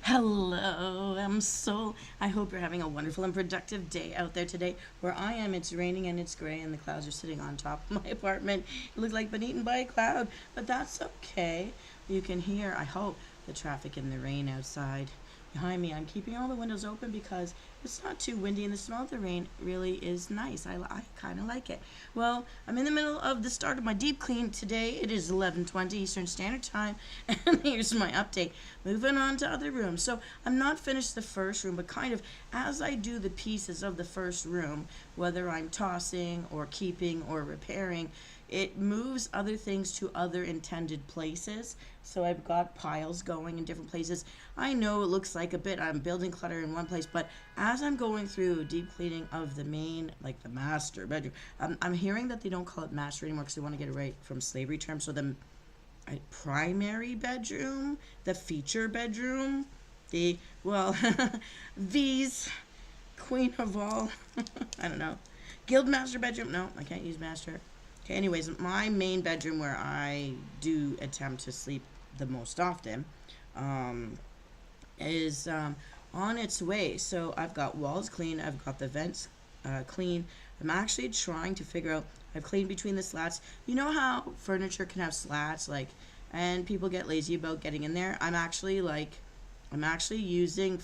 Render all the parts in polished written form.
Hello, I'm Msoul. I hope you're having a wonderful and productive day out there today. Where I am, it's raining and it's gray, and the clouds are sitting on top of my apartment. It looks like been eaten by a cloud, but that's okay. You can hear, I hope, the traffic in the rain outside. Behind me, I'm keeping all the windows open because it's not too windy, and the smell of the rain really is nice. I kind of like it. Well, I'm in the middle of the start of my deep clean today. It is 11:20 Eastern Standard Time, and here's my update. Moving on to other rooms. So I'm not finished the first room, but kind of as I do the pieces of the first room, whether I'm tossing or keeping or repairing, it moves other things to other intended places. So I've got piles going in different places. I know it looks like a bit I'm building clutter in one place, but as I'm going through deep cleaning of the main, like the master bedroom, I'm hearing that they don't call it master anymore because they want to get it right from slavery terms. So the primary bedroom, the feature bedroom, the, well, V's, queen of all, I don't know, guild master bedroom. No, I can't use master. Okay, anyways, my main bedroom where I do attempt to sleep the most often um, is on its way. So I've got walls clean, I've got the vents clean. I'm actually trying to figure out. I've cleaned between the slats. You know how furniture can have slats, like, and people get lazy about getting in there. I'm actually using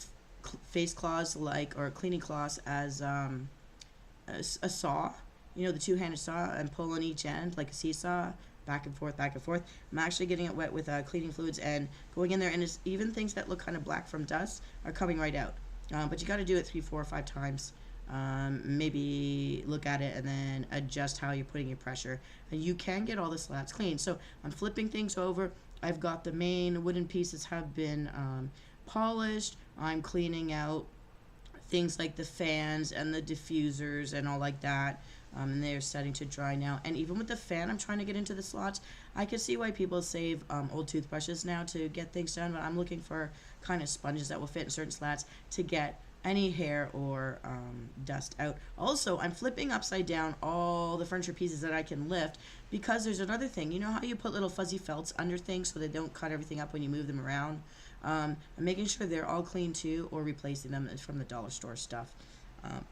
face claws like or cleaning cloths as a saw. You know, the two-handed saw, and pull on each end like a seesaw, back and forth, back and forth. I'm actually getting it wet with cleaning fluids and going in there, and it's, even things that look kind of black from dust are coming right out. But you got to do it 3, 4, or 5 times. Maybe look at it and then adjust how you're putting your pressure, and you can get all the slats clean. So I'm flipping things over. I've got the main wooden pieces have been polished. I'm cleaning out things like the fans and the diffusers and all like that. And they're starting to dry now. And even with the fan, I'm trying to get into the slots. I can see why people save old toothbrushes now to get things done, but I'm looking for kind of sponges that will fit in certain slats to get any hair or dust out. Also, I'm flipping upside down all the furniture pieces that I can lift, because there's another thing. You know how you put little fuzzy felts under things so they don't cut everything up when you move them around? I'm making sure they're all clean too, or replacing them from the dollar store stuff. Um,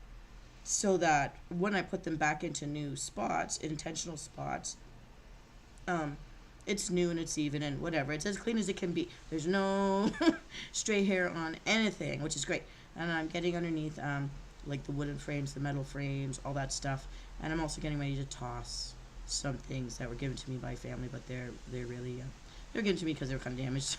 so that when I put them back into new spots, intentional spots, um, it's new and it's even and whatever. It's as clean as it can be. There's no stray hair on anything, which is great. And I'm getting underneath, like the wooden frames, the metal frames, all that stuff. And I'm also getting ready to toss some things that were given to me by family, but they're really they're given to me because they were kind of damaged.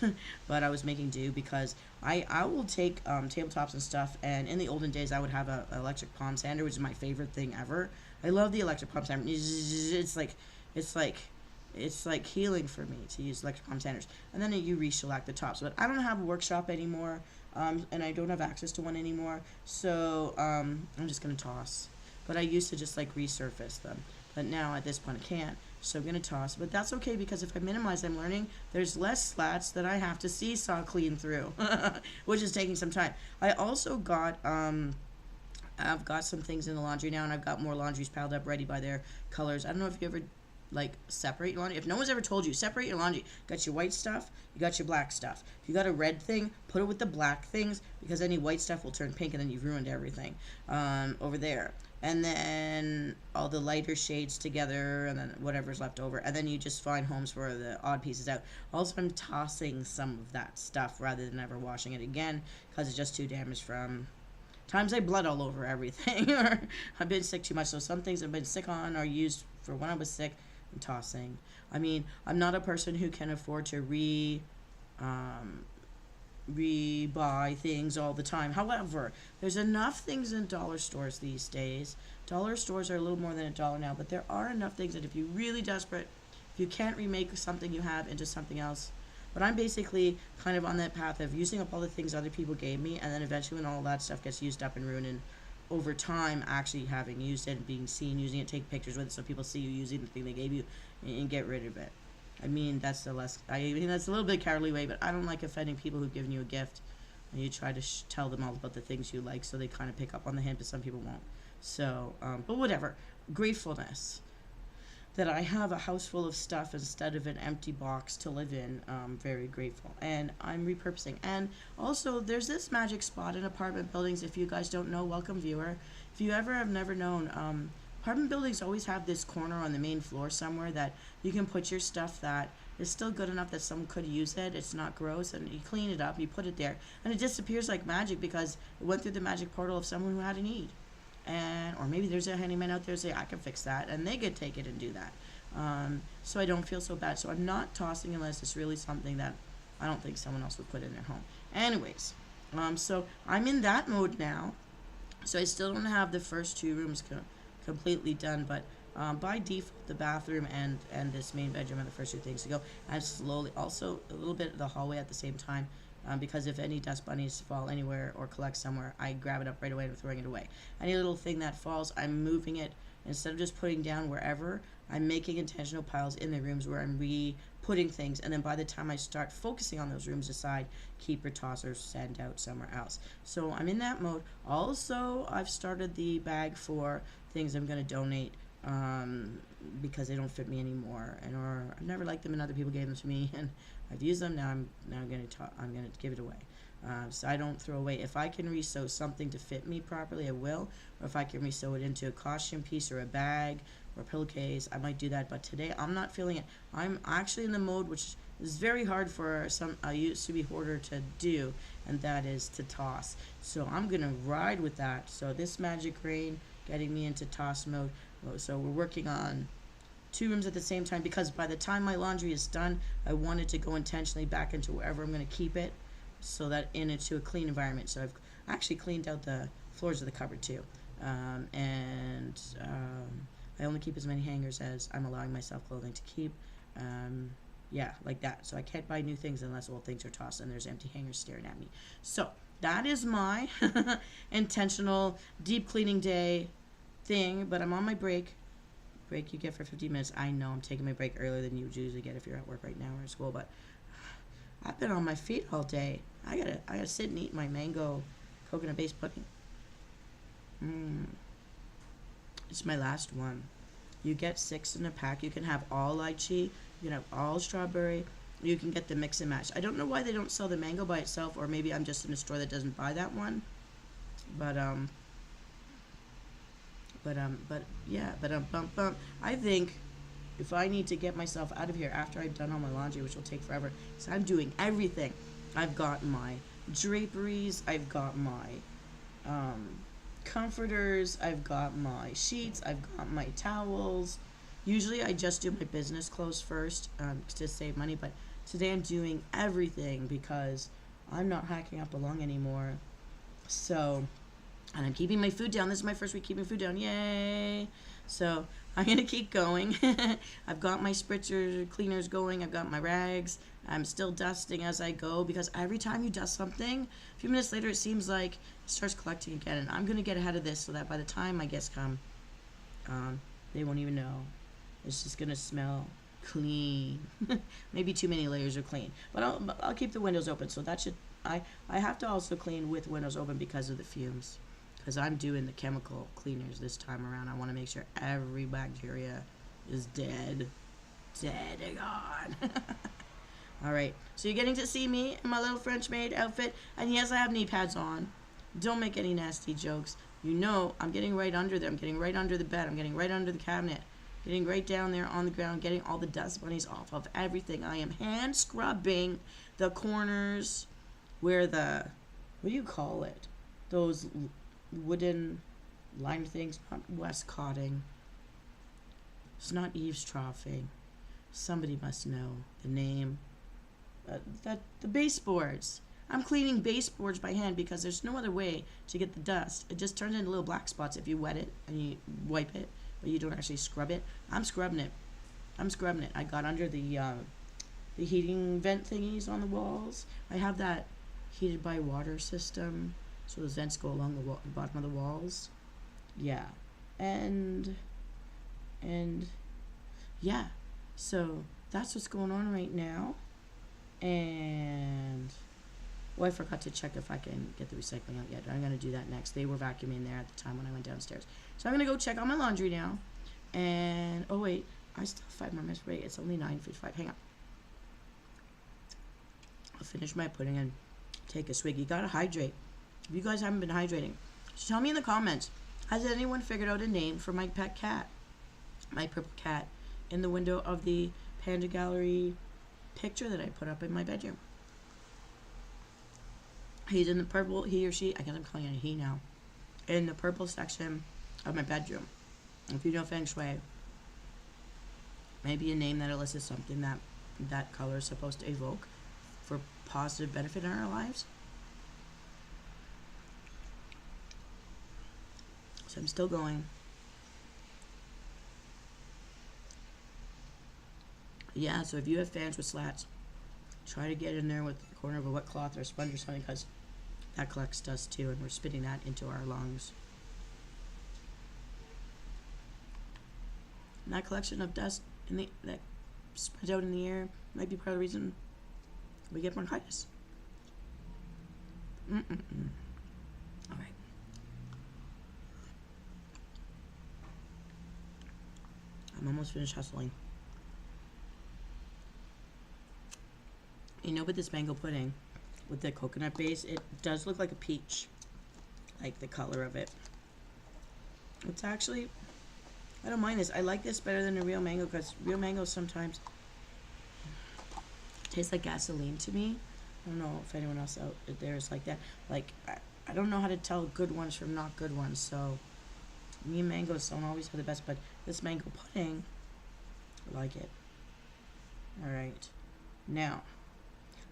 But I was making do because I will take tabletops and stuff. And in the olden days, I would have a electric palm sander, which is my favorite thing ever. I love the electric palm sander. It's like it's like healing for me to use electric palm sanders. And then you re-shellac the tops. But I don't have a workshop anymore, and I don't have access to one anymore. So I'm just gonna toss. But I used to just like resurface them. But now at this point I can't. So I'm gonna toss. But that's okay, because if I minimize, I'm learning there's less slats that I have to seesaw clean through, which is taking some time. I also got I've got some things in the laundry now, and I've got more laundries piled up ready by their colors. I don't know if you ever like separate your laundry. If no one's ever told you, separate your laundry. You got your white stuff, you got your black stuff. If you got a red thing, put it with the black things, because any white stuff will turn pink, and then you've ruined everything over there. And then all the lighter shades together, and then whatever's left over, and then you just find homes for the odd pieces out. Also, I'm tossing some of that stuff rather than ever washing it again, because it's just too damaged from times I blood all over everything, or I've been sick too much. So some things I've been sick on or used for when I was sick, I'm tossing. I mean, I'm not a person who can afford to um, re-buy things all the time. However, there's enough things in dollar stores these days. Dollar stores are a little more than $1 now, but there are enough things that if you're really desperate, if you can't remake something you have into something else. But I'm basically kind of on that path of using up all the things other people gave me, and then eventually when all that stuff gets used up and ruined, and over time actually having used it and being seen using it, take pictures with it so people see you using the thing they gave you, and get rid of it. I mean, that's that's a little bit cowardly way, but I don't like offending people who've given you a gift, and you try to tell them all about the things you like, so they kind of pick up on the hint, but some people won't. So, but whatever. Gratefulness. that I have a house full of stuff instead of an empty box to live in. Very grateful. And I'm repurposing. And also, there's this magic spot in apartment buildings. If you guys don't know, welcome, viewer. If you ever have never known, apartment buildings always have this corner on the main floor somewhere that you can put your stuff that is still good enough that someone could use it. It's not gross, and you clean it up, you put it there, and it disappears like magic because it went through the magic portal of someone who had a need. And or maybe there's a handyman out there say I can fix that, and they could take it and do that. So I don't feel so bad. So I'm not tossing unless it's really something that I don't think someone else would put in their home. Anyways, so I'm in that mode now. So I still don't have the first two rooms completely done, but by default, the bathroom and this main bedroom are the first two things to go. And slowly, also a little bit of the hallway at the same time. Because if any dust bunnies fall anywhere or collect somewhere, I grab it up right away and throwing it away. Any little thing that falls, I'm moving it. Instead of just putting down wherever, I'm making intentional piles in the rooms where I'm re-putting things. And then by the time I start focusing on those rooms, decide, keep or toss or send out somewhere else. So I'm in that mode. Also, I've started the bag for things I'm going to donate because they don't fit me anymore, or I've never liked them and other people gave them to me, and I've used them. Now I'm going to give it away. So I don't throw away. If I can resew something to fit me properly, I will. Or if I can resew it into a costume piece or a bag or a pillowcase, I might do that. But today I'm not feeling it. I'm actually in the mode which is very hard for some used to be hoarder to do, and that is to toss. So I'm gonna ride with that. So this magic rain getting me into toss mode. So we're working on two rooms at the same time because by the time my laundry is done, I wanted to go intentionally back into wherever I'm going to keep it, so that into a clean environment. So I've actually cleaned out the floors of the cupboard too, and I only keep as many hangers as I'm allowing myself clothing to keep. Yeah, like that. So I can't buy new things unless old things are tossed and there's empty hangers staring at me. So that is my intentional deep cleaning day thing, but I'm on my break you get for 15 minutes. I know I'm taking my break earlier than you usually get if you're at work right now or at school, but I've been on my feet all day. I gotta sit and eat my mango coconut based pudding. It's my last one. You get 6 in a pack. You can have all lychee, you can have all strawberry, you can get the mix and match. I don't know why they don't sell the mango by itself, or maybe I'm just in a store that doesn't buy that one, but yeah, I think if I need to get myself out of here after I've done all my laundry, which will take forever, so I'm doing everything. I've got my draperies, I've got my comforters, I've got my sheets, I've got my towels. Usually I just do my business clothes first to save money, but today I'm doing everything because I'm not hacking up along anymore. So, and I'm keeping my food down. This is my first week keeping food down. Yay! So I'm going to keep going. I've got my spritzer cleaners going. I've got my rags. I'm still dusting as I go because every time you dust something, a few minutes later it seems like it starts collecting again. And I'm going to get ahead of this so that by the time my guests come, they won't even know. It's just going to smell clean. Maybe too many layers of clean. But I'll keep the windows open. So that should... I have to also clean with windows open because of the fumes. Because I'm doing the chemical cleaners this time around. I want to make sure every bacteria is dead and gone. All right, so you're getting to see me in my little French maid outfit. And yes, I have knee pads on. Don't make any nasty jokes. You know I'm getting right under there. I'm getting right under the bed. I'm getting right under the cabinet. Getting right down there on the ground. Getting all the dust bunnies off of everything. I am hand scrubbing the corners where the... What do you call it? Those... wooden lime things, not westcotting. It's not eavesdropping. Somebody must know the name. The baseboards. I'm cleaning baseboards by hand because there's no other way to get the dust. It just turns into little black spots if you wet it and you wipe it, but you don't actually scrub it. I'm scrubbing it. I got under the heating vent thingies on the walls. I have that heated by water system. So those vents go along the bottom of the walls. Yeah. And yeah. So that's what's going on right now. And I forgot to check if I can get the recycling out yet. I'm going to do that next. They were vacuuming there at the time when I went downstairs. So I'm going to go check on my laundry now. And oh wait, I still have 5 more minutes. Wait, it's only 9:55. Hang on. I'll finish my pudding and take a swig. You gotta hydrate. If you guys haven't been hydrating, just tell me in the comments. Has anyone figured out a name for my pet cat? My purple cat in the window of the Panda Gallery picture that I put up in my bedroom. He's in the purple, he or she, I guess I'm calling it a he now, in the purple section of my bedroom. If you know Feng Shui, maybe a name that elicits something that that color is supposed to evoke for positive benefit in our lives. So I'm still going. Yeah, so if you have fans with slats, try to get in there with the corner of a wet cloth or a sponge or something, because that collects dust too, and we're spitting that into our lungs. And that collection of dust that spreads out in the air might be part of the reason we get bronchitis. All right. I'm almost finished hustling. You know, with this mango pudding, with the coconut base, it does look like a peach, like the color of it. It's actually, I don't mind this. I like this better than a real mango, because real mango sometimes tastes like gasoline to me. I don't know if anyone else out there is like that. Like, I don't know how to tell good ones from not good ones, so me and mangoes don't always have the best, but this mango pudding, I like it. Alright, now,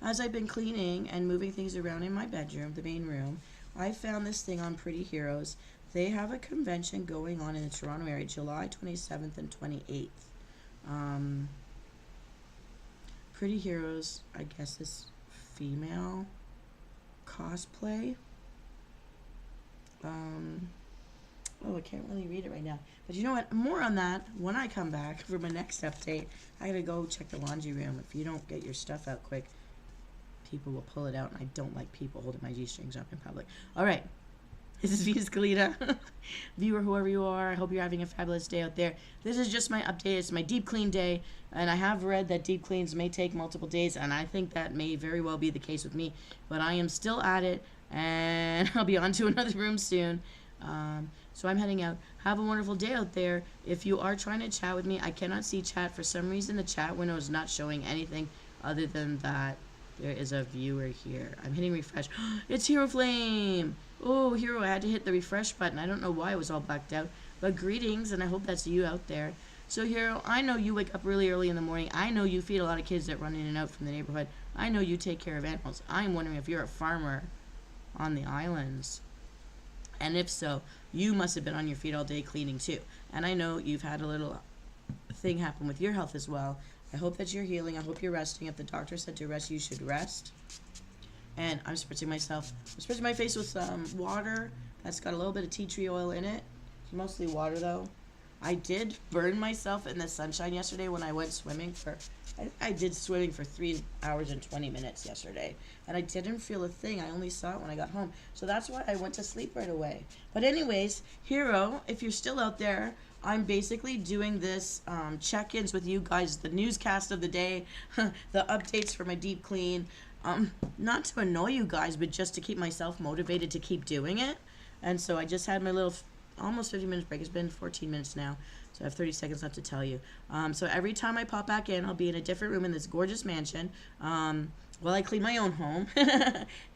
as I've been cleaning and moving things around in my bedroom, the main room, I found this thing on Pretty Heroes. They have a convention going on in the Toronto area, July 27th and 28th. Pretty Heroes, I guess this female cosplay. Oh, I can't really read it right now. But you know what? More on that when I come back for my next update. I gotta go check the laundry room. If you don't get your stuff out quick, people will pull it out, and I don't like people holding my G-strings up in public. All right. This is Venus Kalita. Viewer, whoever you are, I hope you're having a fabulous day out there. This is just my update. It's my deep clean day, and I have read that deep cleans may take multiple days, and I think that may very well be the case with me, but I am still at it, and I'll be on to another room soon. So I'm heading out. Have a wonderful day out there. If you are trying to chat with me, I cannot see chat. For some reason, the chat window is not showing anything other than that there is a viewer here. I'm hitting refresh. It's Hero Flame. Oh, Hero, I had to hit the refresh button. I don't know why it was all blacked out. But greetings, and I hope that's you out there. So, Hero, I know you wake up really early in the morning. I know you feed a lot of kids that run in and out from the neighborhood. I know you take care of animals. I'm wondering if you're a farmer on the islands. And if so, you must have been on your feet all day cleaning too. And I know you've had a little thing happen with your health as well. I hope that you're healing. I hope you're resting. If the doctor said to rest, you should rest. And I'm spritzing myself. I'm spritzing my face with water that's got a little bit of tea tree oil in it. It's mostly water though. I did burn myself in the sunshine yesterday when I went swimming for... I did swimming for 3 hours and 20 minutes yesterday. And I didn't feel a thing. I only saw it when I got home. So that's why I went to sleep right away. But anyways, Hero, if you're still out there, I'm basically doing this check-ins with you guys, the newscast of the day, the updates for my deep clean. Not to annoy you guys, but just to keep myself motivated to keep doing it. And so I just had my little almost 50 minutes break. It's been 14 minutes now, so I have 30 seconds left to tell you. So every time I pop back in, I'll be in a different room in this gorgeous mansion while I clean my own home,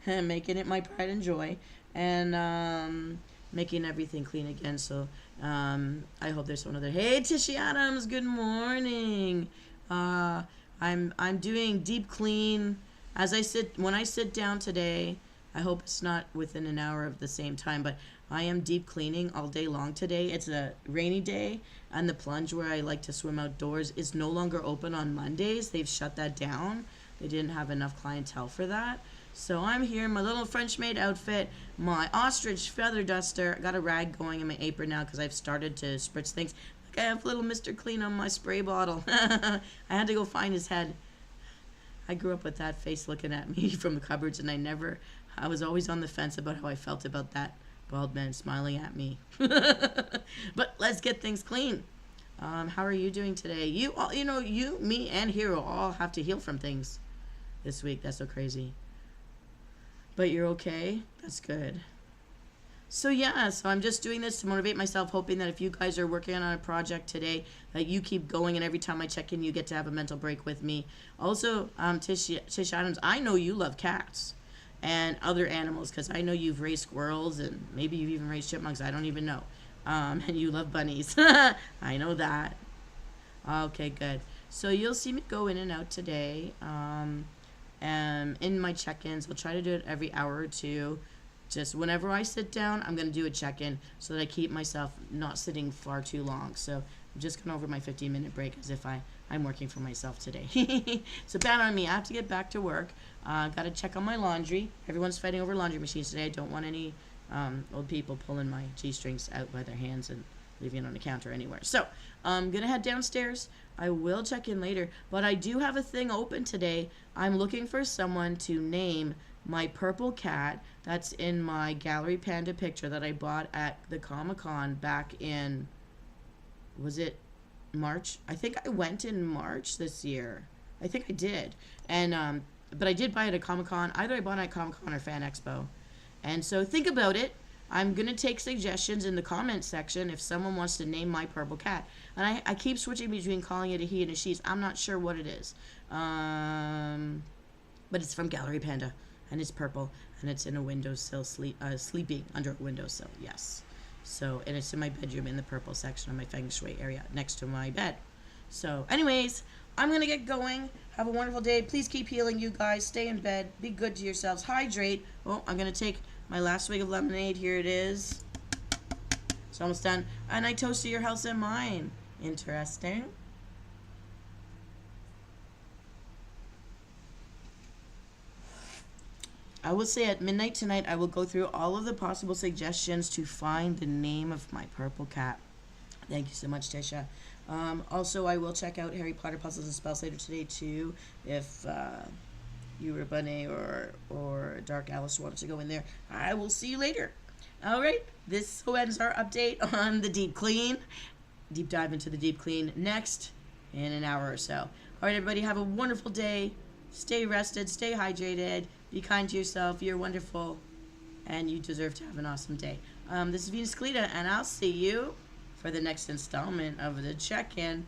making it my pride and joy, and making everything clean again. So I hope there's someone other. Hey, Tishy Adams, good morning. I'm doing deep clean when I sit down today. I hope it's not within an hour of the same time, but I am deep cleaning all day long today. It's a rainy day, and the plunge where I like to swim outdoors is no longer open on Mondays. They've shut that down. They didn't have enough clientele for that. So I'm here in my little French maid outfit, my ostrich feather duster. I got a rag going in my apron now because I've started to spritz things. Look, I have little Mr. Clean on my spray bottle. I had to go find his head. I grew up with that face looking at me from the cupboards, and I was always on the fence about how I felt about that bald man smiling at me. But let's get things clean. How are you doing today? You all, you, me, and Hero all have to heal from things this week. That's so crazy. But you're okay? That's good. So yeah, so I'm just doing this to motivate myself, hoping that if you guys are working on a project today, that you keep going, and every time I check in, you get to have a mental break with me. Also, Tish Adams, I know you love cats and other animals because I know you've raised squirrels and maybe you've even raised chipmunks. I don't even know. And you love bunnies. I know that. Okay, good. So you'll see me go in and out today. And in my check-ins, I'll try to do it every hour or two. Just whenever I sit down, I'm going to do a check-in so that I keep myself not sitting far too long. So I'm just going over my 15-minute break as if I'm working for myself today. So bad on me. I have to get back to work. Got to check on my laundry. Everyone's fighting over laundry machines today. I don't want any old people pulling my G-strings out by their hands and leaving it on the counter anywhere. So I'm going to head downstairs. I will check in later. But I do have a thing open today. I'm looking for someone to name my purple cat that's in my Gallery Panda picture that I bought at the Comic-Con back in, was it March? I think I went in March this year. I think I did. And but I did buy it at Comic-Con. Either I bought it at Comic-Con or Fan Expo. And so think about it. I'm going to take suggestions in the comments section if someone wants to name my purple cat. And I keep switching between calling it a he and a she. I'm not sure what it is. But it's from Gallery Panda. And it's purple. And it's in a windowsill, sleeping under a windowsill. Yes. So, and it's in my bedroom in the purple section of my feng shui area next to my bed. So, anyways, I'm going to get going. Have a wonderful day. Please keep healing, you guys. Stay in bed. Be good to yourselves. Hydrate. Oh, I'm going to take my last swig of lemonade. Here it is. It's almost done. And I toasted your house and mine. Interesting. I will say at midnight tonight, I will go through all of the possible suggestions to find the name of my purple cat. Thank you so much, Tisha. Also, I will check out Harry Potter Puzzles and Spells later today, too, if you or Bunny or Dark Alice wanted to go in there. I will see you later. All right, this ends our update on the deep clean. Deep dive into the deep clean next in an hour or so. All right, everybody, have a wonderful day. Stay rested, stay hydrated, be kind to yourself. You're wonderful, and you deserve to have an awesome day. This is Venus Kalita, and I'll see you for the next installment of the check-in